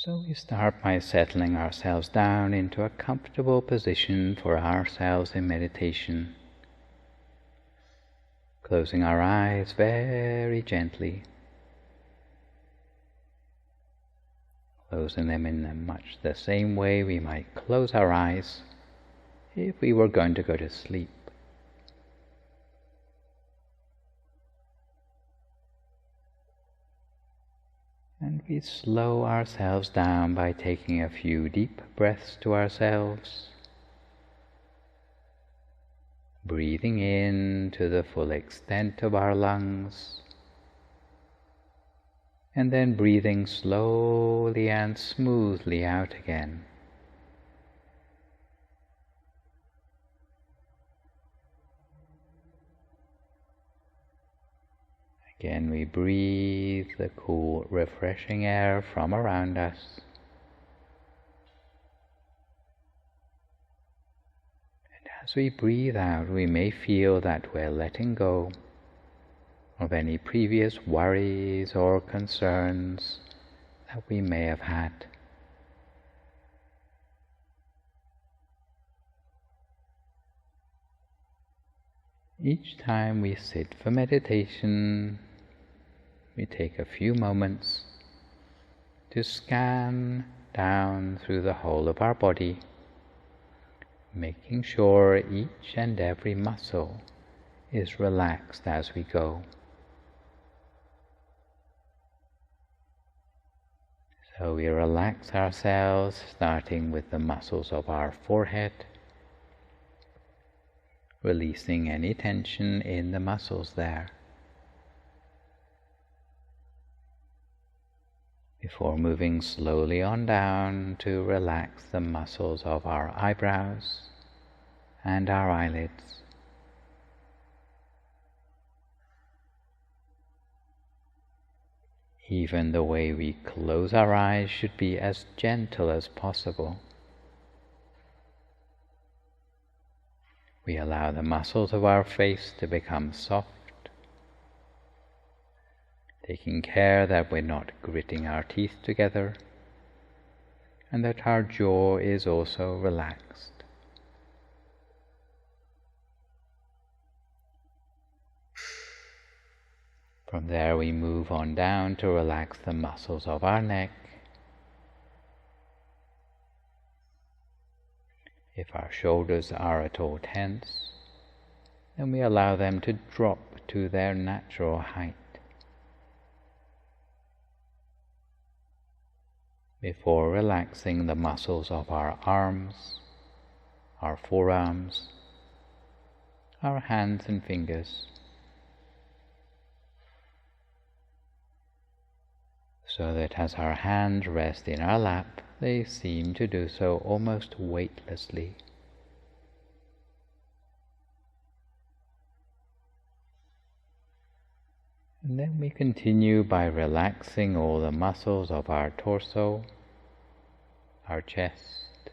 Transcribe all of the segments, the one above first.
So we start by settling ourselves down into a comfortable position for ourselves in meditation, closing our eyes very gently, closing them in much the same way we might close our eyes if we were going to go to sleep. And we slow ourselves down by taking a few deep breaths to ourselves, breathing in to the full extent of our lungs, and then breathing slowly and smoothly out again. Again, we breathe the cool, refreshing air from around us. And as we breathe out, we may feel that we're letting go of any previous worries or concerns that we may have had. Each time we sit for meditation, we take a few moments to scan down through the whole of our body, making sure each and every muscle is relaxed as we go. So we relax ourselves, starting with the muscles of our forehead, releasing any tension in the muscles there, before moving slowly on down to relax the muscles of our eyebrows and our eyelids. Even the way we close our eyes should be as gentle as possible. We allow the muscles of our face to become soft, taking care that we're not gritting our teeth together and that our jaw is also relaxed. From there we move on down to relax the muscles of our neck. If our shoulders are at all tense, then we allow them to drop to their natural height. Before relaxing the muscles of our arms, our forearms, our hands and fingers, so that as our hands rest in our lap, they seem to do so almost weightlessly. And then we continue by relaxing all the muscles of our torso, our chest,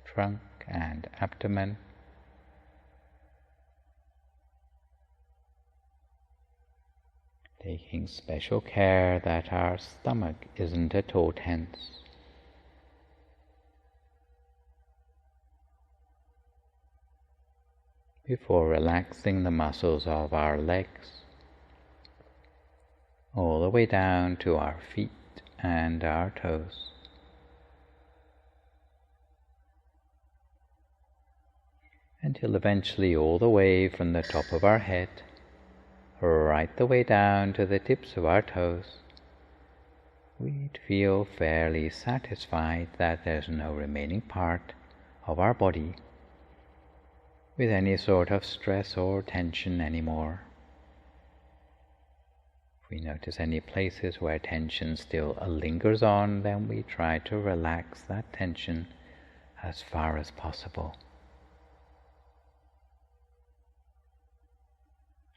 trunk and abdomen. Taking special care that our stomach isn't at all tense. Before relaxing the muscles of our legs, all the way down to our feet and our toes. Until eventually all the way from the top of our head, right the way down to the tips of our toes, we'd feel fairly satisfied that there's no remaining part of our body with any sort of stress or tension anymore. If we notice any places where tension still lingers on, then we try to relax that tension as far as possible.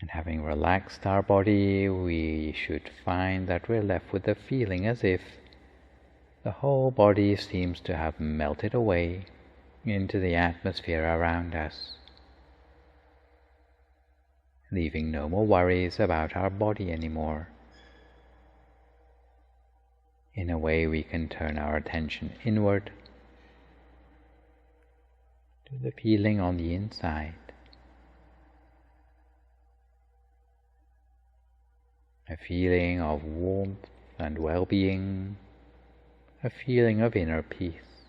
And having relaxed our body, we should find that we're left with a feeling as if the whole body seems to have melted away into the atmosphere around us, leaving no more worries about our body anymore. In a way, we can turn our attention inward to the feeling on the inside. A feeling of warmth and well-being, a feeling of inner peace.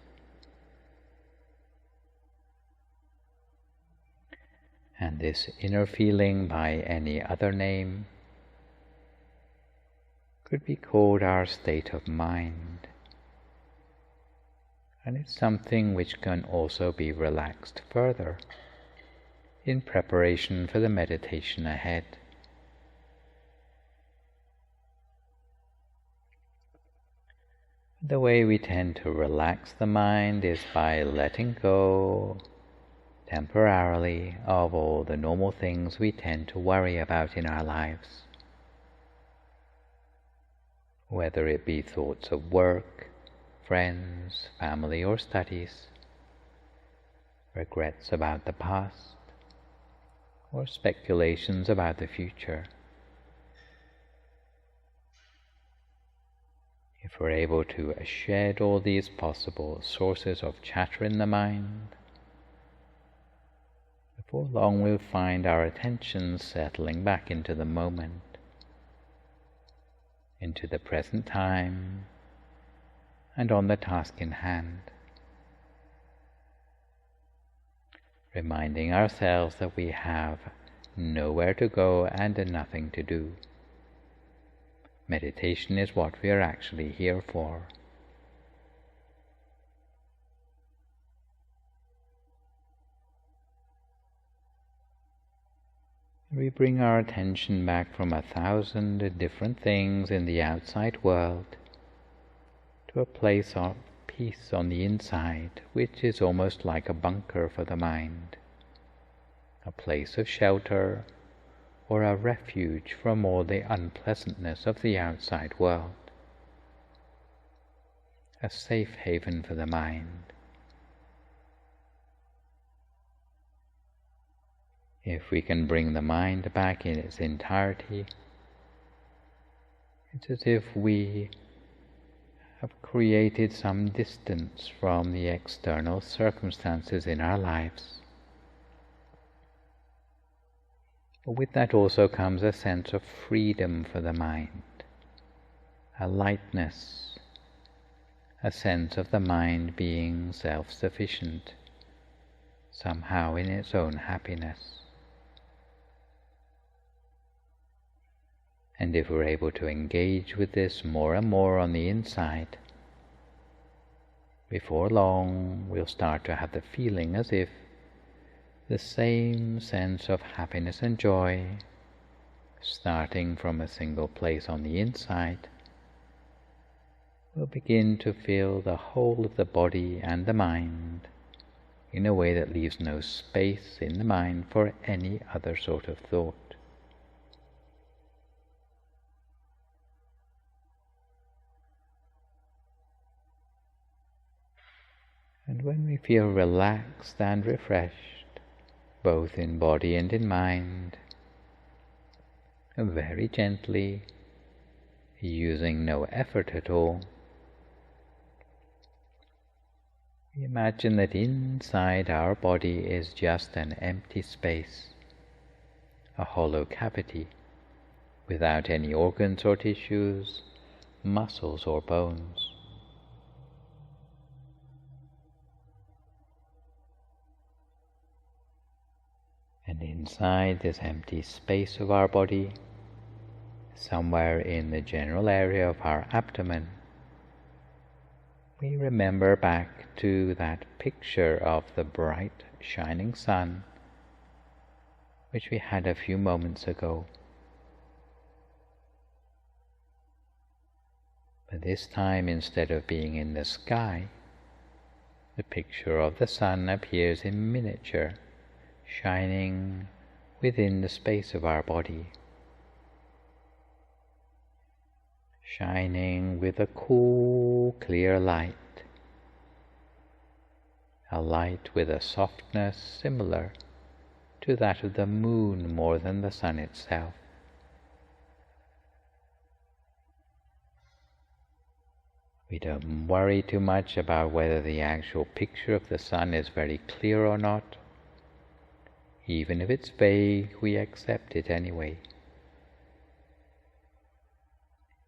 And this inner feeling, by any other name, could be called our state of mind. And it's something which can also be relaxed further in preparation for the meditation ahead. The way we tend to relax the mind is by letting go temporarily of all the normal things we tend to worry about in our lives. Whether it be thoughts of work, friends, family or studies, regrets about the past, or speculations about the future. If we're able to shed all these possible sources of chatter in the mind, before long we'll find our attention settling back into the moment, into the present time, and on the task in hand, reminding ourselves that we have nowhere to go and nothing to do. Meditation is what we are actually here for. We bring our attention back from 1,000 different things in the outside world to a place of peace on the inside, which is almost like a bunker for the mind, a place of shelter or a refuge from all the unpleasantness of the outside world, a safe haven for the mind. If we can bring the mind back in its entirety, it's as if we have created some distance from the external circumstances in our lives. But with that also comes a sense of freedom for the mind, a lightness, a sense of the mind being self-sufficient, somehow in its own happiness. And if we're able to engage with this more and more on the inside, before long we'll start to have the feeling as if the same sense of happiness and joy, starting from a single place on the inside, will begin to fill the whole of the body and the mind in a way that leaves no space in the mind for any other sort of thought. And when we feel relaxed and refreshed, both in body and in mind, very gently, using no effort at all, we imagine that inside our body is just an empty space, a hollow cavity, without any organs or tissues, muscles or bones. And inside this empty space of our body, somewhere in the general area of our abdomen, we remember back to that picture of the bright, shining sun, which we had a few moments ago. But this time, instead of being in the sky, the picture of the sun appears in miniature, shining within the space of our body, shining with a cool, clear light, a light with a softness similar to that of the moon more than the sun itself. We don't worry too much about whether the actual picture of the sun is very clear or not. Even if it's vague, we accept it anyway.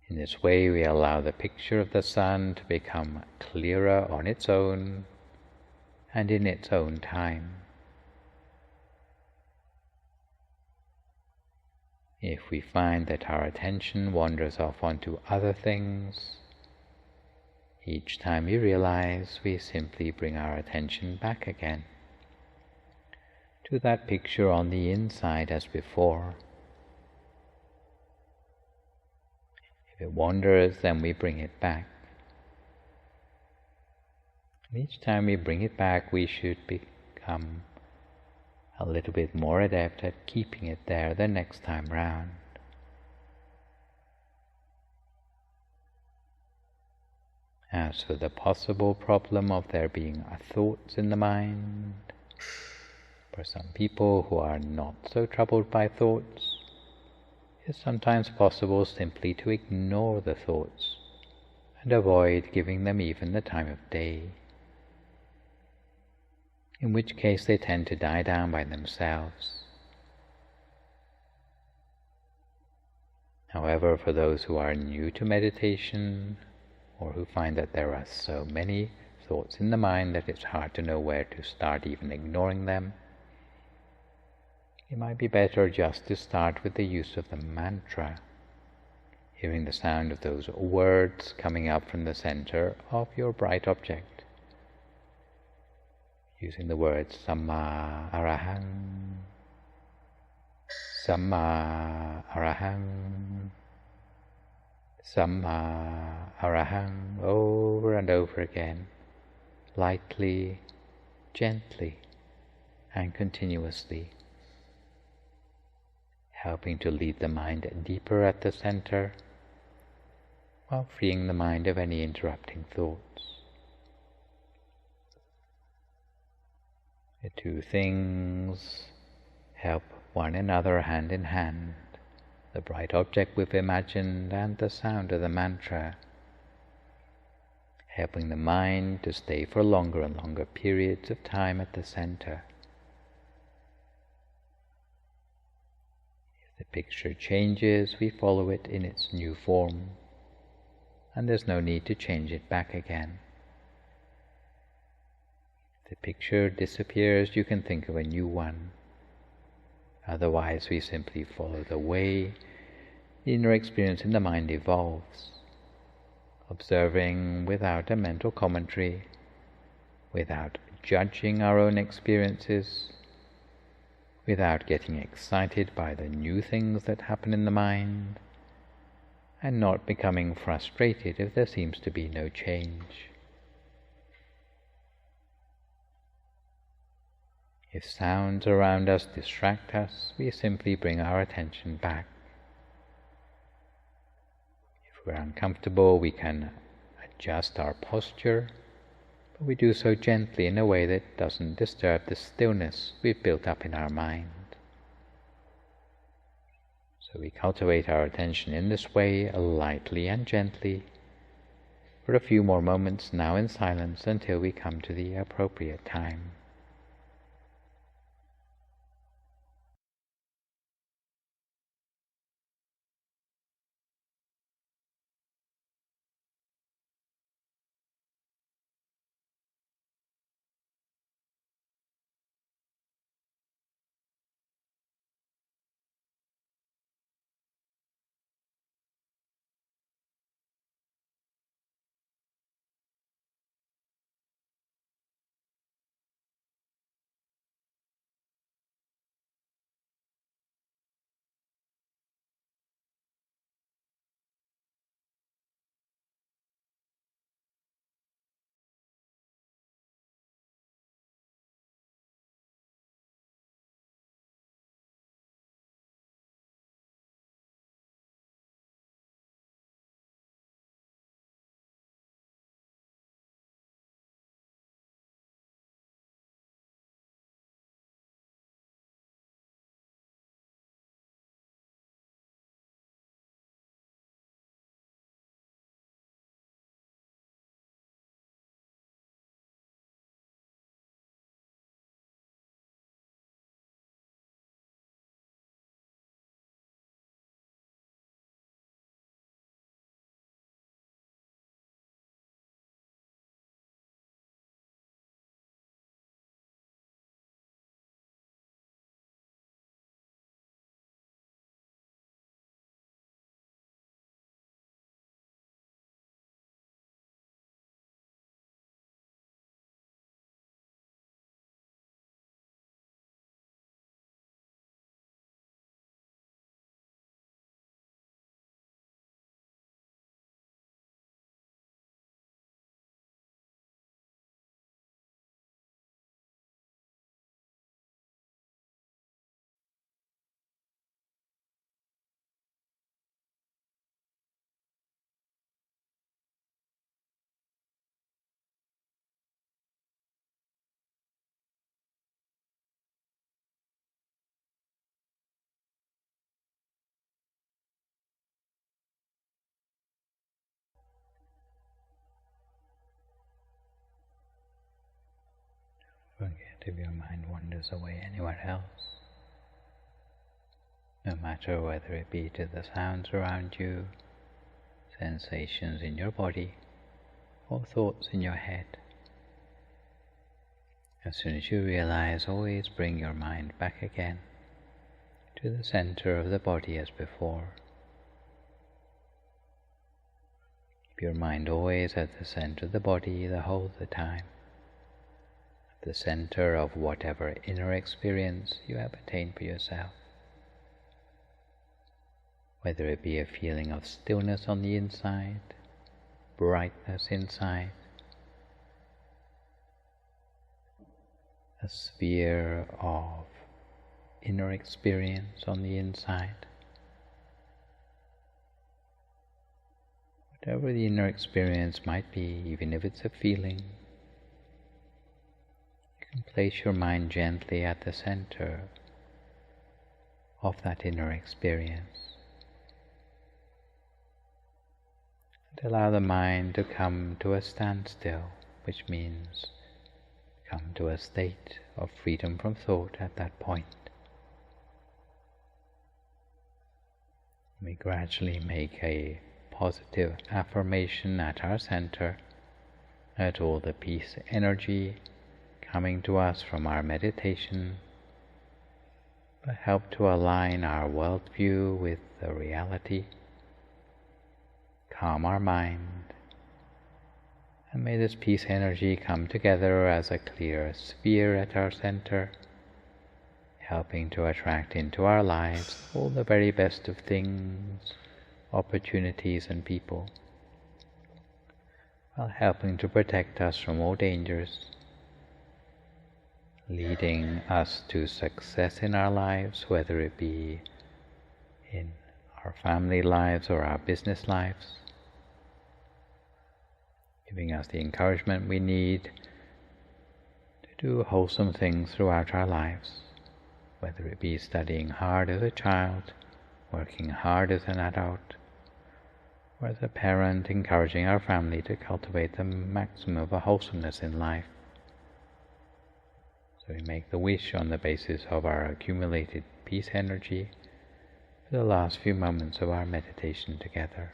In this way, we allow the picture of the sun to become clearer on its own and in its own time. If we find that our attention wanders off onto other things, each time we realize, we simply bring our attention back again to that picture on the inside as before. If it wanders, then we bring it back. And each time we bring it back, we should become a little bit more adept at keeping it there the next time round. As for the possible problem of there being thoughts in the mind, for some people who are not so troubled by thoughts, it's sometimes possible simply to ignore the thoughts and avoid giving them even the time of day, in which case they tend to die down by themselves. However, for those who are new to meditation, or who find that there are so many thoughts in the mind that it's hard to know where to start even ignoring them, it might be better just to start with the use of the mantra, hearing the sound of those words coming up from the center of your bright object, using the words Samma Arahang, Samma Arahang, Samma Arahang, over and over again, lightly, gently, and continuously, helping to lead the mind deeper at the center, while freeing the mind of any interrupting thoughts. The two things help one another hand in hand, the bright object we've imagined and the sound of the mantra, helping the mind to stay for longer and longer periods of time at the center. If the picture changes, we follow it in its new form, and there's no need to change it back again. If the picture disappears, you can think of a new one. Otherwise, we simply follow the way the inner experience in the mind evolves, observing without a mental commentary, without judging our own experiences, without getting excited by the new things that happen in the mind, and not becoming frustrated if there seems to be no change. If sounds around us distract us, we simply bring our attention back. If we're uncomfortable, we can adjust our posture, but we do so gently in a way that doesn't disturb the stillness we've built up in our mind. So we cultivate our attention in this way, lightly and gently, for a few more moments now in silence until we come to the appropriate time. If your mind wanders away anywhere else, no matter whether it be to the sounds around you, sensations in your body, or thoughts in your head, as soon as you realize, always bring your mind back again to the center of the body as before. Keep your mind always at the center of the body the whole of the time, at the center of whatever inner experience you have attained for yourself. Whether it be a feeling of stillness on the inside, brightness inside, a sphere of inner experience on the inside. Whatever the inner experience might be, even if it's a feeling, you can place your mind gently at the center of that inner experience. And allow the mind to come to a standstill, which means come to a state of freedom from thought at that point. We gradually make a positive affirmation at our center that all the peace energy coming to us from our meditation will help to align our worldview with the reality, calm our mind, and may this peace energy come together as a clear sphere at our center, helping to attract into our lives all the very best of things, opportunities and people, while helping to protect us from all dangers, leading us to success in our lives, whether it be in our family lives or our business lives, giving us the encouragement we need to do wholesome things throughout our lives, whether it be studying hard as a child, working hard as an adult, or as a parent encouraging our family to cultivate the maximum of wholesomeness in life. So we make the wish on the basis of our accumulated peace energy for the last few moments of our meditation together.